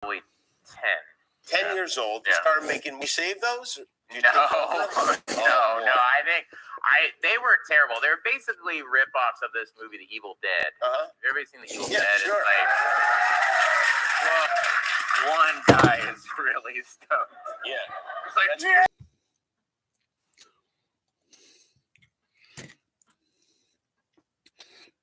Probably 10. 10 years old. Yeah. Started making. We save those? No. I think they were terrible. They were basically rip-offs of this movie, The Evil Dead. Everybody seen The Evil Dead? Sure. It's like, well, one guy is really stoked. Yeah. It's like, yeah.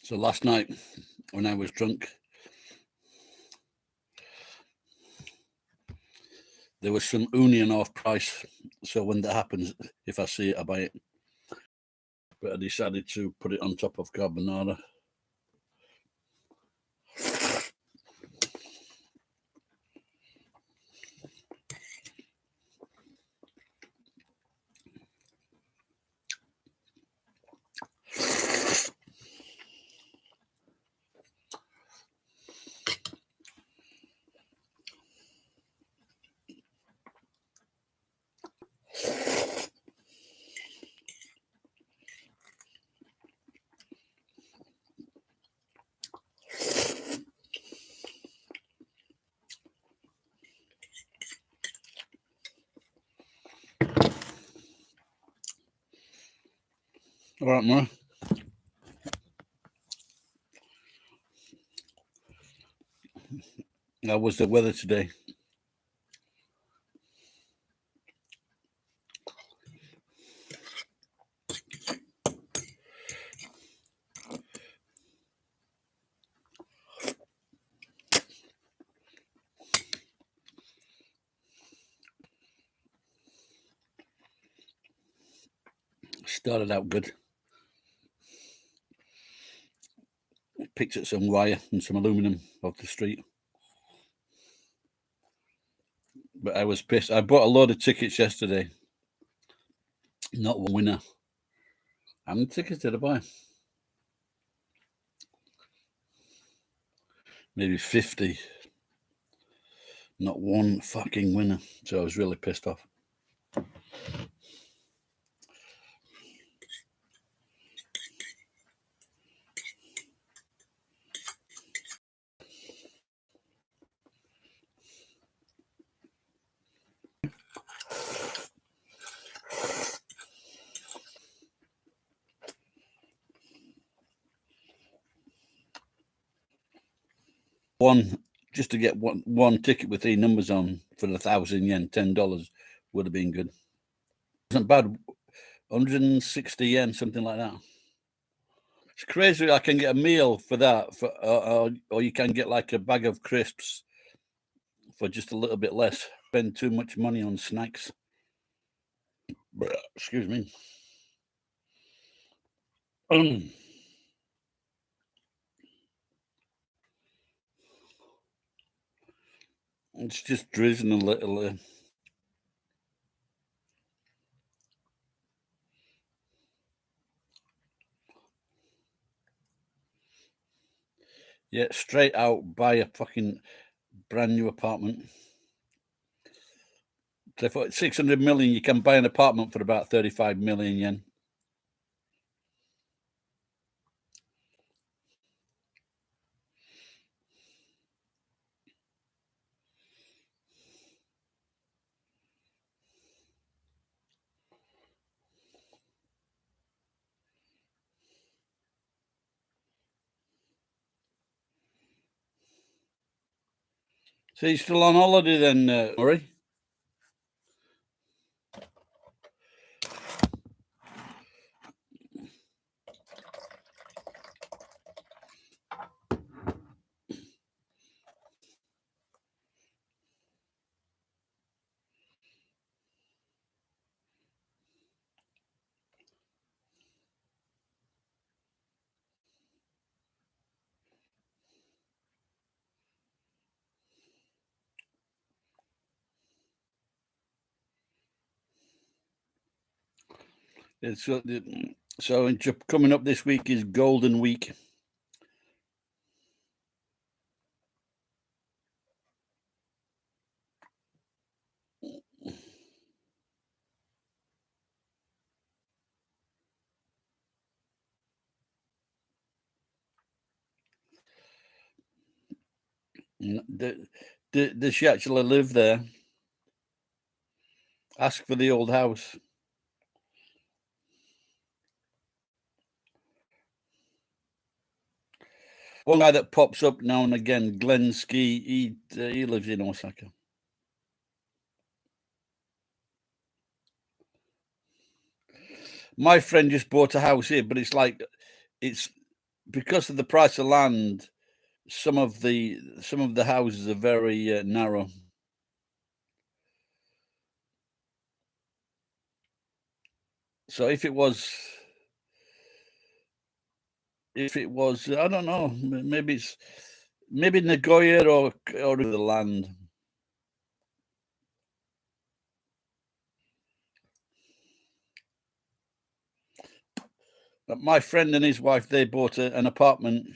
So last night, when I was drunk, there was some onion off price. So when that happens, if I see it, I buy it. But I decided to put it on top of carbonara. All right, Mara. How was the weather today? Started out good. Picked up some wire and some aluminum off the street. But I was pissed. I bought a load of tickets yesterday. Not one winner. How many tickets did I buy? Maybe 50. Not one fucking winner. So I was really pissed off. Just to get one ticket with 3 numbers on for 1,000 yen, $10 would have been good. Wasn't bad. 160 yen, something like that. It's crazy. I can get a meal for that, or you can get like a bag of crisps for just a little bit less. Spend too much money on snacks. Excuse me. It's just drizzling a little. Yeah, straight out buy a fucking brand new apartment. So for 600 million, you can buy an apartment for about 35 million yen. So you're still on holiday then, Murray? So coming up this week is Golden Week. Does she actually live there? Ask for the old house. One guy that pops up now and again, Glenn Ski, he lives in Osaka. My friend just bought a house here, but it's because of the price of land. Some of the houses are very narrow. So if it was, I don't know, maybe Nagoya or the land. My friend and his wife, they bought an apartment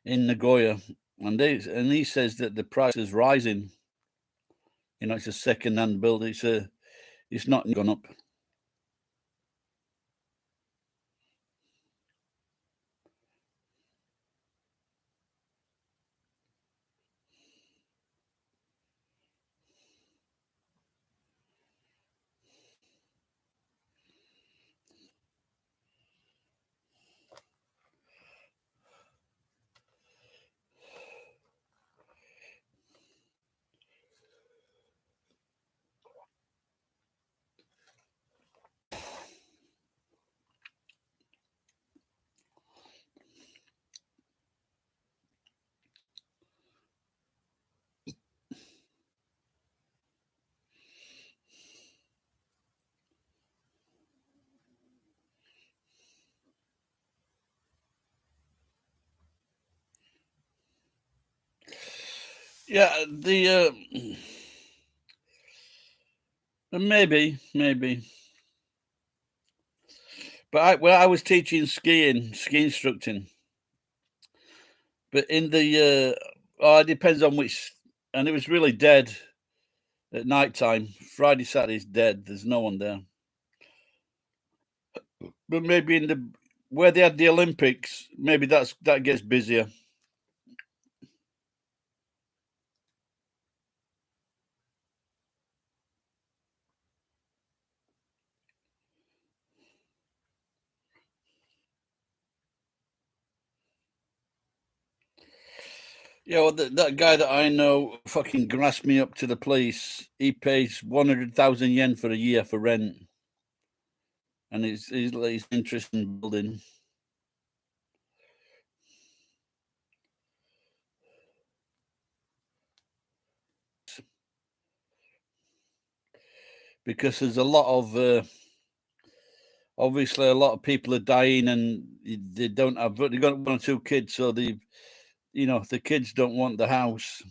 in Nagoya, and he says that the price is rising. You know, it's a second-hand build. It's not gone up. Yeah, maybe. But I was teaching ski instructing. But in the it depends on which, and it was really dead at night time. Friday, Saturday's dead. There's no one there. But maybe in where they had the Olympics, maybe that gets busier. Yeah, well, that guy that I know fucking grasped me up to the police. He pays 100,000 yen for a year for rent, and he's interested in building. Because there's a lot of obviously a lot of people are dying, and they've got 1 or 2 kids, so the kids don't want the house.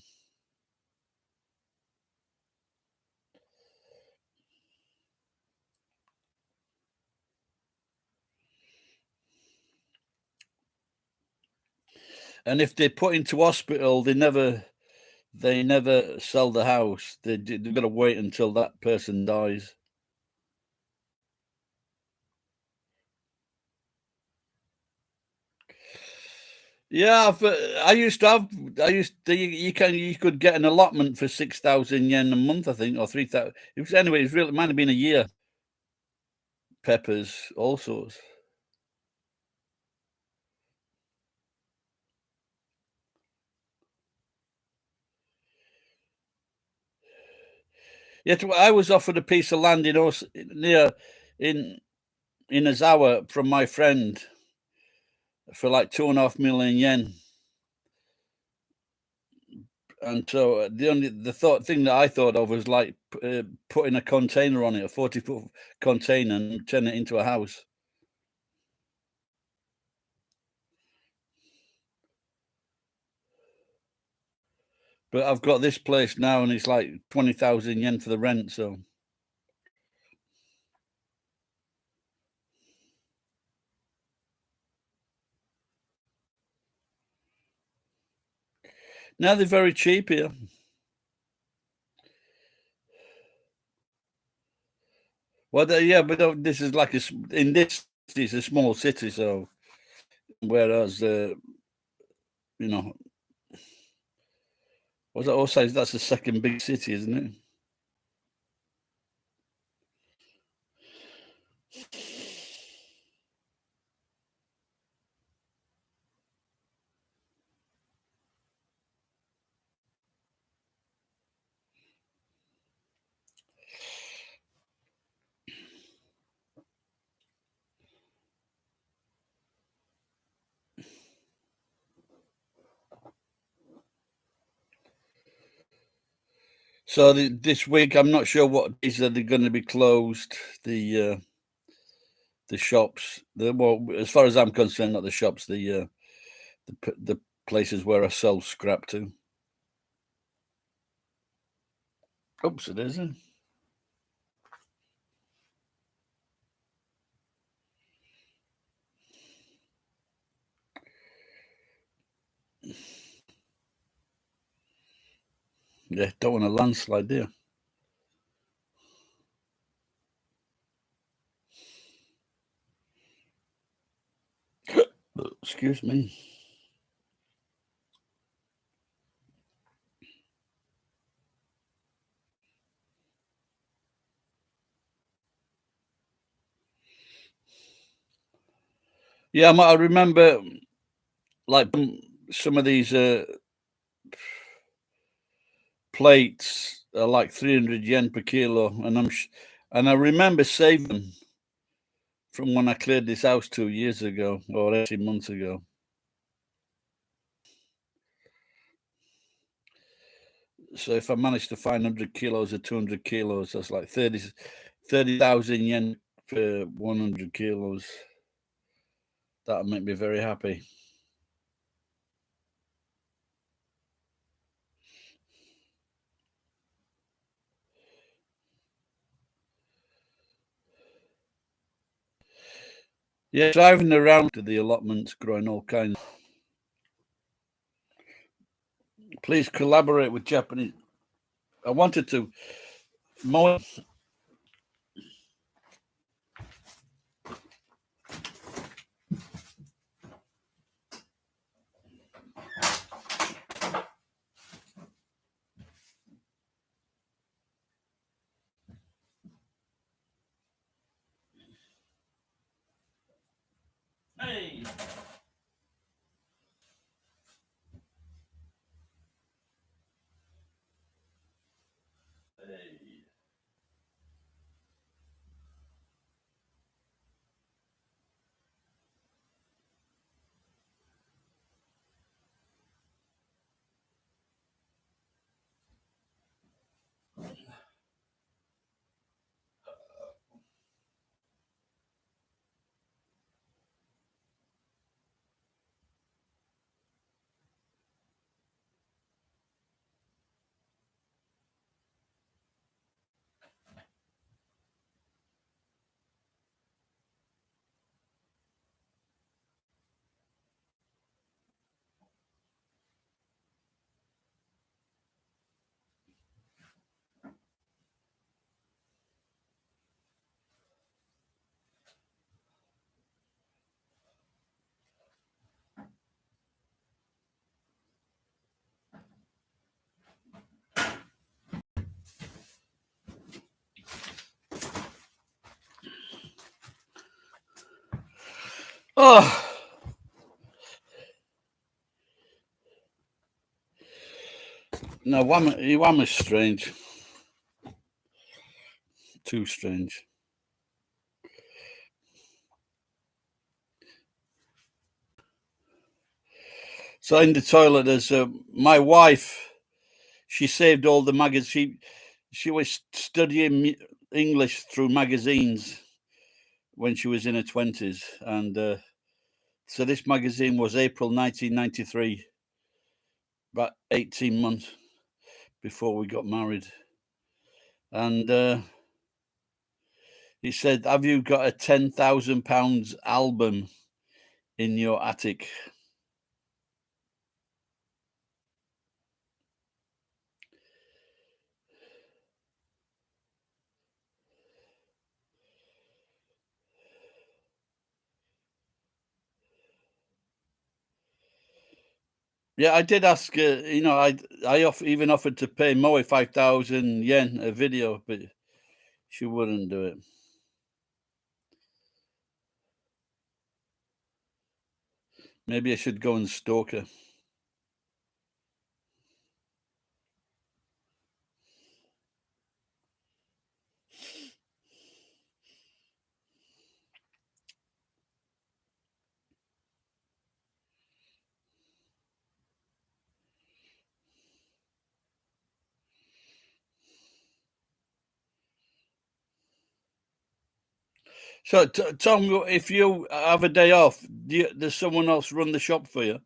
And if they're put into hospital, they never sell the house. They've got to wait until that person dies. Yeah, you could get an allotment for 6,000 yen a month, I think, or 3,000. Anyway, it might have been a year. Peppers, all sorts. Yet I was offered a piece of land in Azawa from my friend for like 2.5 million yen. And so the thing that I thought of was like putting a container on it, a 40-foot container, and turn it into a house. But I've got this place now, and it's like 20,000 yen for the rent. So now they're very cheap here. Well, yeah, but this is like it's a small city, so whereas Was that also? That's the second big city, isn't it? So this week, I'm not sure what days are they going to be closed. The shops. Well, as far as I'm concerned, not the shops. The places where I sell scrap to. Oops, it isn't. Yeah, don't want a landslide there. Excuse me. Yeah, I remember like some of these plates are like 300 yen per kilo, and I remember saving them from when I cleared this house 2 years ago or 18 months ago. So if I managed to find 100 kilos or 200 kilos, that's like 30,000 yen for 100 kilos. That'll make me very happy. Yeah, driving around to the allotments, growing all kinds. Please collaborate with Japanese. I wanted to. More. Hey. Hey. Oh. No, one is strange. Too strange. So in the toilet, there's my wife. She saved all the magazines. She was studying English through magazines when she was in her 20s, and so this magazine was April 1993, about 18 months before we got married, and he said, "Have you got a £10,000 album in your attic?" Yeah, I did ask. I even offered to pay Moe 5,000 yen a video, but she wouldn't do it. Maybe I should go and stalk her. So, Tom, if you have a day off, does someone else run the shop for you?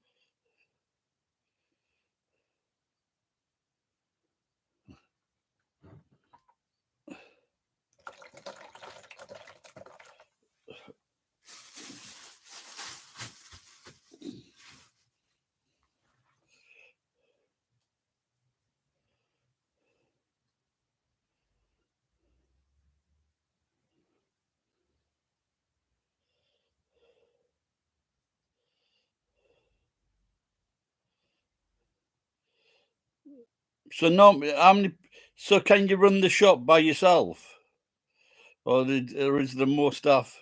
So, no, how many? So, can you run the shop by yourself, or is there more staff?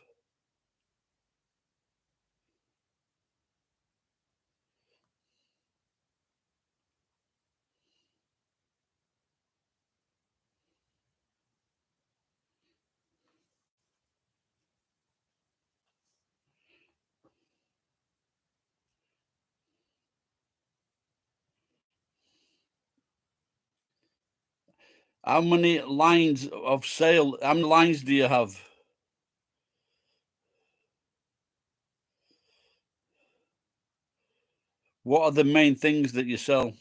How many lines of sale? How many lines do you have? What are the main things that you sell?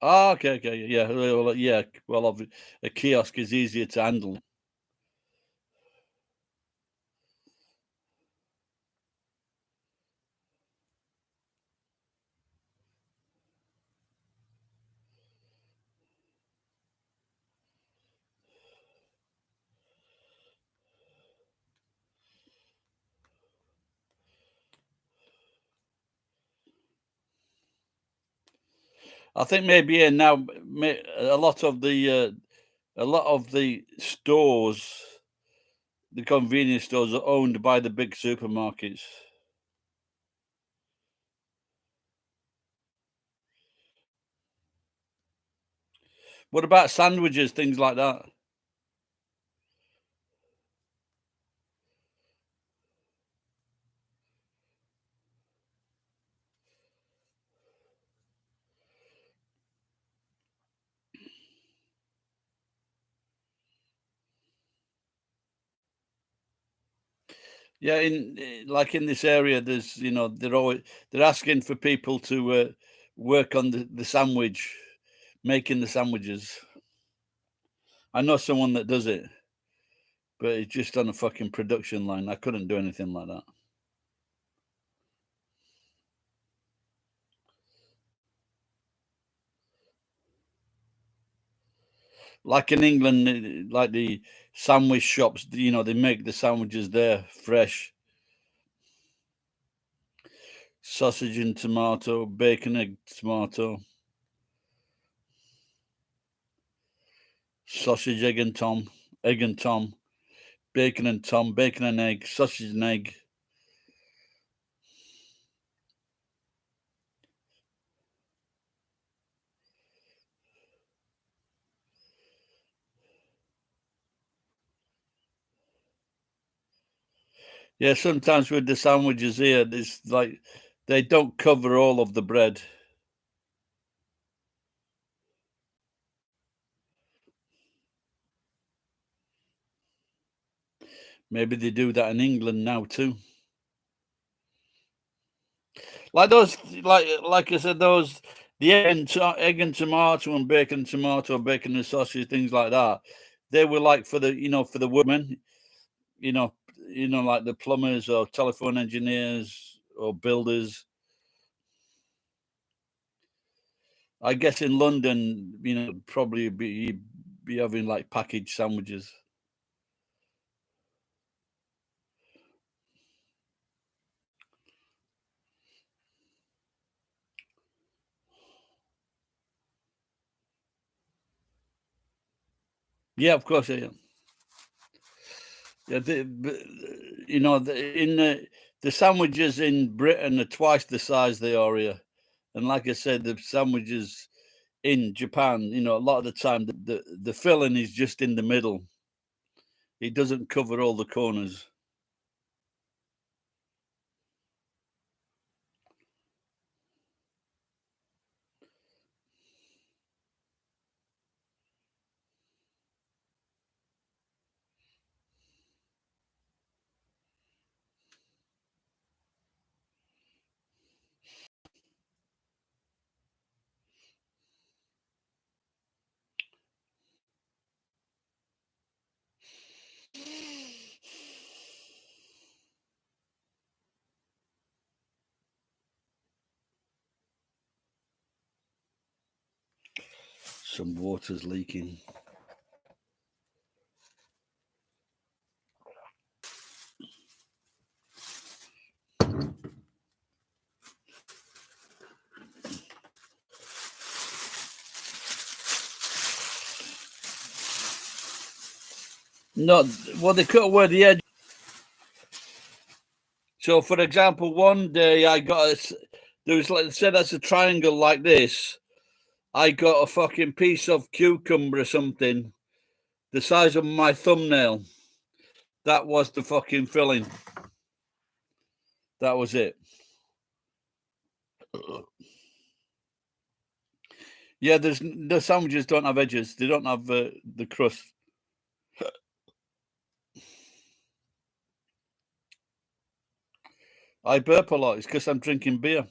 Ah, okay, yeah, well, yeah. Well, a kiosk is easier to handle. I think maybe now a lot of the stores, the convenience stores, are owned by the big supermarkets. What about sandwiches, things like that? Yeah, like in this area, there's they're asking for people to work on the sandwich, making the sandwiches. I know someone that does it, but it's just on a fucking production line. I couldn't do anything like that. Like in England, like the sandwich shops, they make the sandwiches there fresh. Sausage and tomato, bacon, egg, tomato, sausage, egg and tom, bacon and tom, bacon and egg, sausage and egg. Yeah, sometimes with the sandwiches here, it's like they don't cover all of the bread. Maybe they do that in England now too. Like those, like I said, the egg and tomato and bacon and sausage, things like that. They were like for the women, you know, like the plumbers or telephone engineers or builders. I guess in London, probably be having like packaged sandwiches. Yeah, of course, yeah. Yeah, you know, the sandwiches in Britain are twice the size they are here, and like I said, the sandwiches in Japan, you know, a lot of the time the filling is just in the middle. It doesn't cover all the corners. Some water's leaking. No, well, they cut away the edge. So, for example, one day I got there was, like, say that's a triangle like this. I got a fucking piece of cucumber or something, the size of my thumbnail. That was the fucking filling. That was it. Yeah, the sandwiches don't have edges. They don't have the crust. I burp a lot. It's because I'm drinking beer.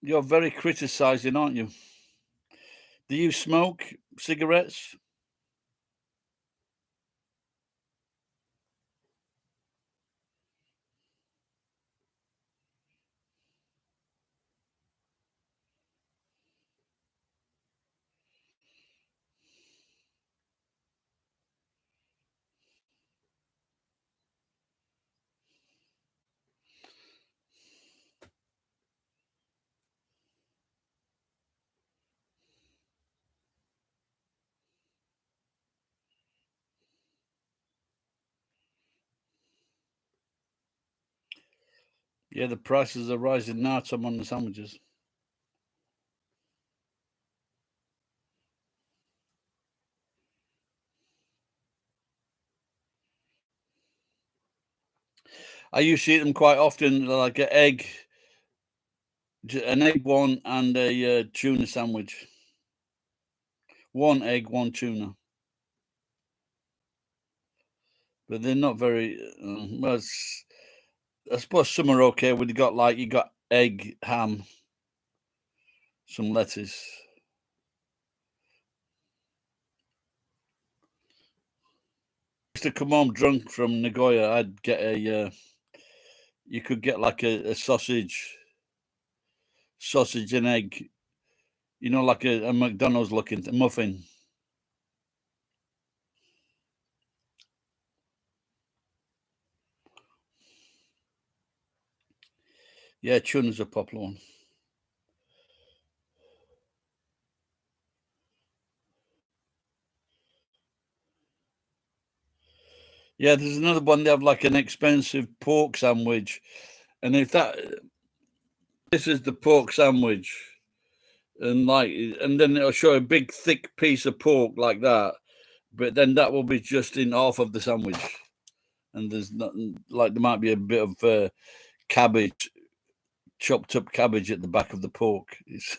You're very criticizing, aren't you? Do you smoke cigarettes? Yeah, the prices are rising now, Tom, on the sandwiches. I used to eat them quite often, like an egg one and a tuna sandwich. One egg, one tuna. But they're not very well. I suppose some are okay. When you got egg, ham, some lettuce. Used to come home drunk from Nagoya. I'd get you could get like a sausage and egg, you know, like a McDonald's looking muffin. Yeah, tuna's a popular one. Yeah, there's another one. They have like an expensive pork sandwich, and if that this is the pork sandwich, and then it'll show a big thick piece of pork like that, but then that will be just in half of the sandwich, and there's nothing like there might be a bit of cabbage, chopped up cabbage at the back of the pork. It's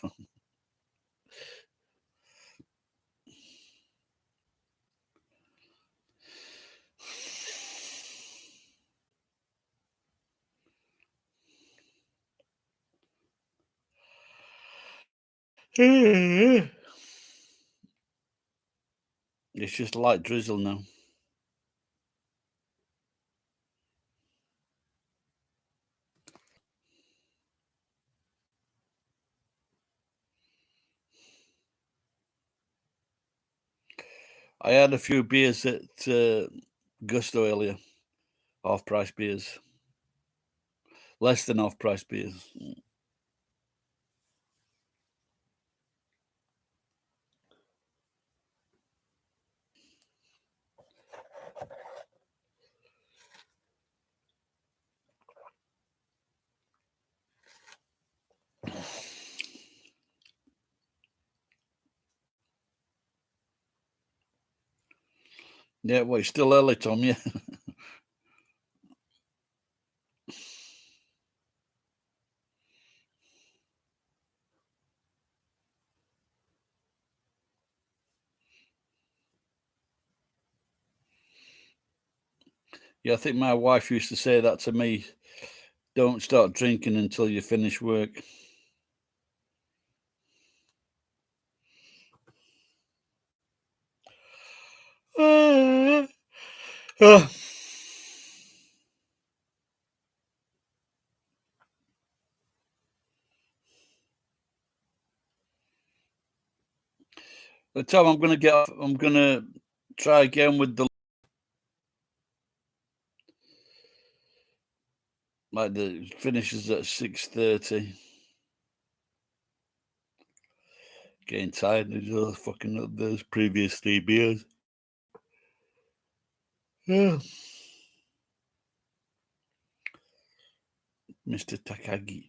just light drizzle now. I had a few beers at Gusto earlier, half-price beers, less than half-price beers. Yeah, well, it's still early, Tom. Yeah. Yeah, I think my wife used to say that to me. Don't start drinking until you finish work. But Tom, I'm gonna get off. I'm gonna try again with the finishes at 6:30. Getting tired of those fucking those previous 3 beers. Yeah. Mr. Takagi.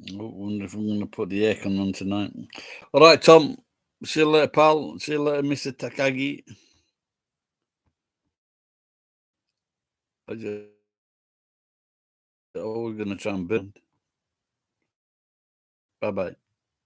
I wonder if I'm going to put the aircon on tonight. All right, Tom. See you later, pal. See you later, Mr. Takagi. We're going to try and build. Bye-bye.